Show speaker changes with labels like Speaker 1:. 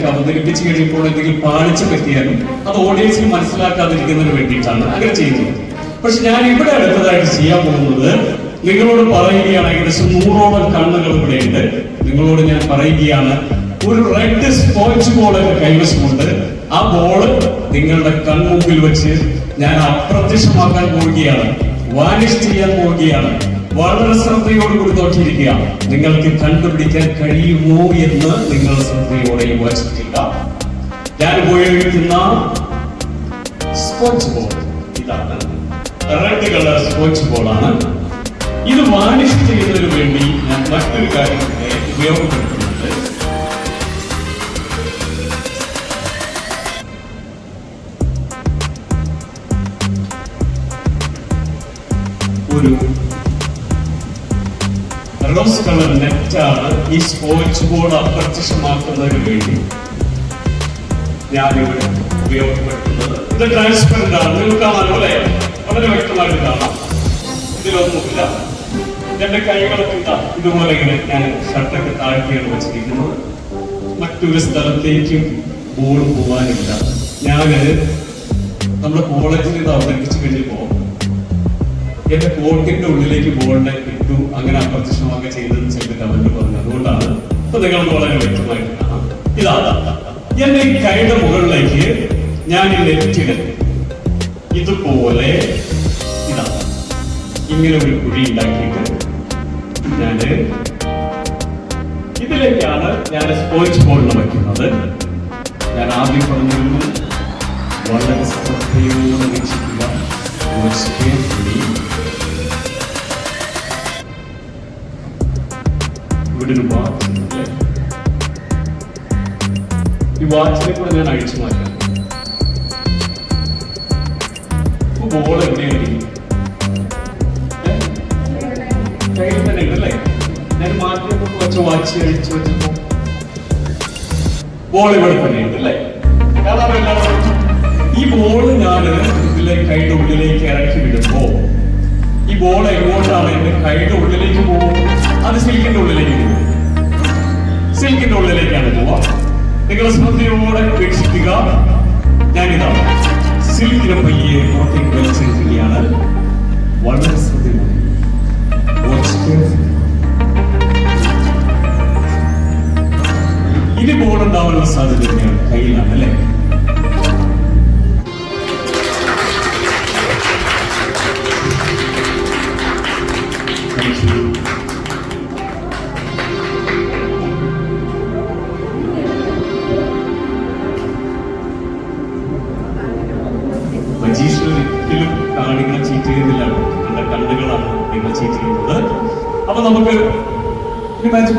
Speaker 1: അവതരിപ്പിച്ച് കഴിയുമ്പോൾ എന്തെങ്കിലും പാളിച്ച പറ്റിയാലും അത് ഓഡിയൻസിന് മനസ്സിലാക്കാതിരിക്കുന്നതിന് വേണ്ടിയിട്ടാണ് അങ്ങനെ ചെയ്യുന്നത്. പക്ഷെ ഞാൻ ഇവിടെ അടുത്തതായിട്ട് ചെയ്യാൻ പോകുന്നത് നിങ്ങളോട് പറയുകയാണ്, ഏകദേശം 100ഓളം കണ്ണുകൾ ഇവിടെയുണ്ട്. നിങ്ങളോട് ഞാൻ പറയുകയാണ്, ഒരു റെഡ് സ്പോഞ്ച് ബോൾ എന്റെ കൈവശമുണ്ട്. ആ ബോള് നിങ്ങളുടെ കൺമുമ്പിൽ വെച്ച് ഞാൻ അപ്രത്യക്ഷമാക്കാൻ പോവുകയാണ്, വാനിഷ് ചെയ്യാൻ പോവുകയാണ്. വളരെ ശ്രദ്ധയോടുകൂടി നോക്കിയിരിക്കുക. നിങ്ങൾക്ക് കണ്ടുപിടിക്കാൻ കഴിയുമോ എന്ന് നിങ്ങൾ ശ്രദ്ധയോടെ വച്ചിട്ടില്ല. ഞാൻ ഉപയോഗിക്കുന്ന സ്പോഞ്ച് ബോൾ ഇതാണ്, റെഡ് കളർ സ്പോഞ്ച് ബോൾ ആണ്. ഇത് വാനിഷ് ചെയ്യുന്നതിന് വേണ്ടി ഞാൻ മറ്റൊരു കാര്യം ഉപയോഗപ്പെടുത്തുന്നുണ്ട്. ഒരു റോസ് കളർ നെറ്റാണ് ഈ സ്പോഞ്ച് ബോൾ അപ്രത്യക്ഷമാക്കുന്നതിന് വേണ്ടി ഞാനിവിടെ ഉപയോഗപ്പെടുത്തുന്നത്. ഇത് ട്രാൻസ്പെറന്റ് ആണ്, നിങ്ങൾക്ക് കാണാനോ അല്ലെ? വളരെ വ്യക്തമായിട്ട് കാണാം. ഇതിലൊന്നുമില്ല. എന്റെ കൈകളൊക്കെ ഇതുപോലെ ഇങ്ങനെ ഞാൻ ഷർട്ടൊക്കെ താഴ്ത്തിയാണ് വെച്ചിരിക്കുന്നത്. മറ്റൊരു സ്ഥലത്തേക്കും ബോൾ പോകാനില്ല. ഞാന് നമ്മുടെ കോളേജിൽ ഇത് അവതരിപ്പിച്ചു കഴിഞ്ഞപ്പോ എന്റെ കോട്ടിന്റെ ഉള്ളിലേക്ക് ബോളിനെ ഇട്ടു, അങ്ങനെ അപ്രത്യക്ഷമാക്കി ചെയ്തതെന്ന് ചെയ്തിട്ട് അവര് പറഞ്ഞു. അതുകൊണ്ടാണ് ഇപ്പൊ നിങ്ങൾക്ക് വളരെ വ്യക്തമായിട്ട് കാണാം. ഇതാണ് എന്റെ ഈ കൈയുടെ മുകളിലേക്ക് ഞാൻ ഈ നെറ്റിന് ഇതുപോലെ ഇതാണ് ഇങ്ങനെ ഒരു കുഴി ഉണ്ടാക്കിയിട്ട് ഞാന് ഇതിലേക്കാണ് ഞാൻ സ്പോഞ്ച് ബോളിന് വയ്ക്കുന്നത്. ഞാൻ ആദ്യം പറഞ്ഞിരുന്നു, വളരെ ശ്രദ്ധയോടെ വീക്ഷിക്കുക. ഇവിടെ ഒരു വാച്ച്, ഈ വാച്ചിനെ കൂടെ ഞാൻ അഴിച്ചു മാറ്റാം. ബോൾ എവിടെയാണ്? കയ്യിൽ തന്നെ ഉണ്ടല്ലേ? ഞാൻ മാറ്റിയപ്പോൾ വെച്ച വാച്ച് അഴിച്ചു വെച്ചപ്പോ ബോൾ ഇവിടെ തന്നെയുണ്ട് അല്ലേ? ഈ ബോള് ഞാൻ ഇതിലെ കൈയുടെ ഉള്ളിലേക്ക് ഇറക്കി വിടുമ്പോ ഈ ബോൾ എങ്ങോട്ടാണ് എന്റെ കൈയുടെ ഉള്ളിലേക്ക് പോകും? അത് സിൽക്കിന്റെ ഉള്ളിലേക്ക് പോകും. സിൽക്കിന്റെ ഉള്ളിലേക്കാണ് പോവാ. നിങ്ങൾ ശ്രദ്ധയോടെ വീക്ഷിക്കുക. ഞാനിതാണ് സിൽക്കിനെ പയ്യെ പുറത്തേക്ക് വലിച്ചെടുക്കുകയാണ്. വളരെ ശ്രദ്ധയോടെ. ഇനി ബോൾ ഉണ്ടാവാനുള്ള സാധ്യതയാണ് കയ്യിലാണ് അല്ലേ? ഒരിക്കലും കാണികളെ ചീറ്റ് ചെയ്യുന്നില്ല. എന്റെ കണ്ണുകളാണ് നിങ്ങൾ ചീറ്റ് ചെയ്യുന്നത്. അപ്പൊ നമുക്ക് മാച്ച്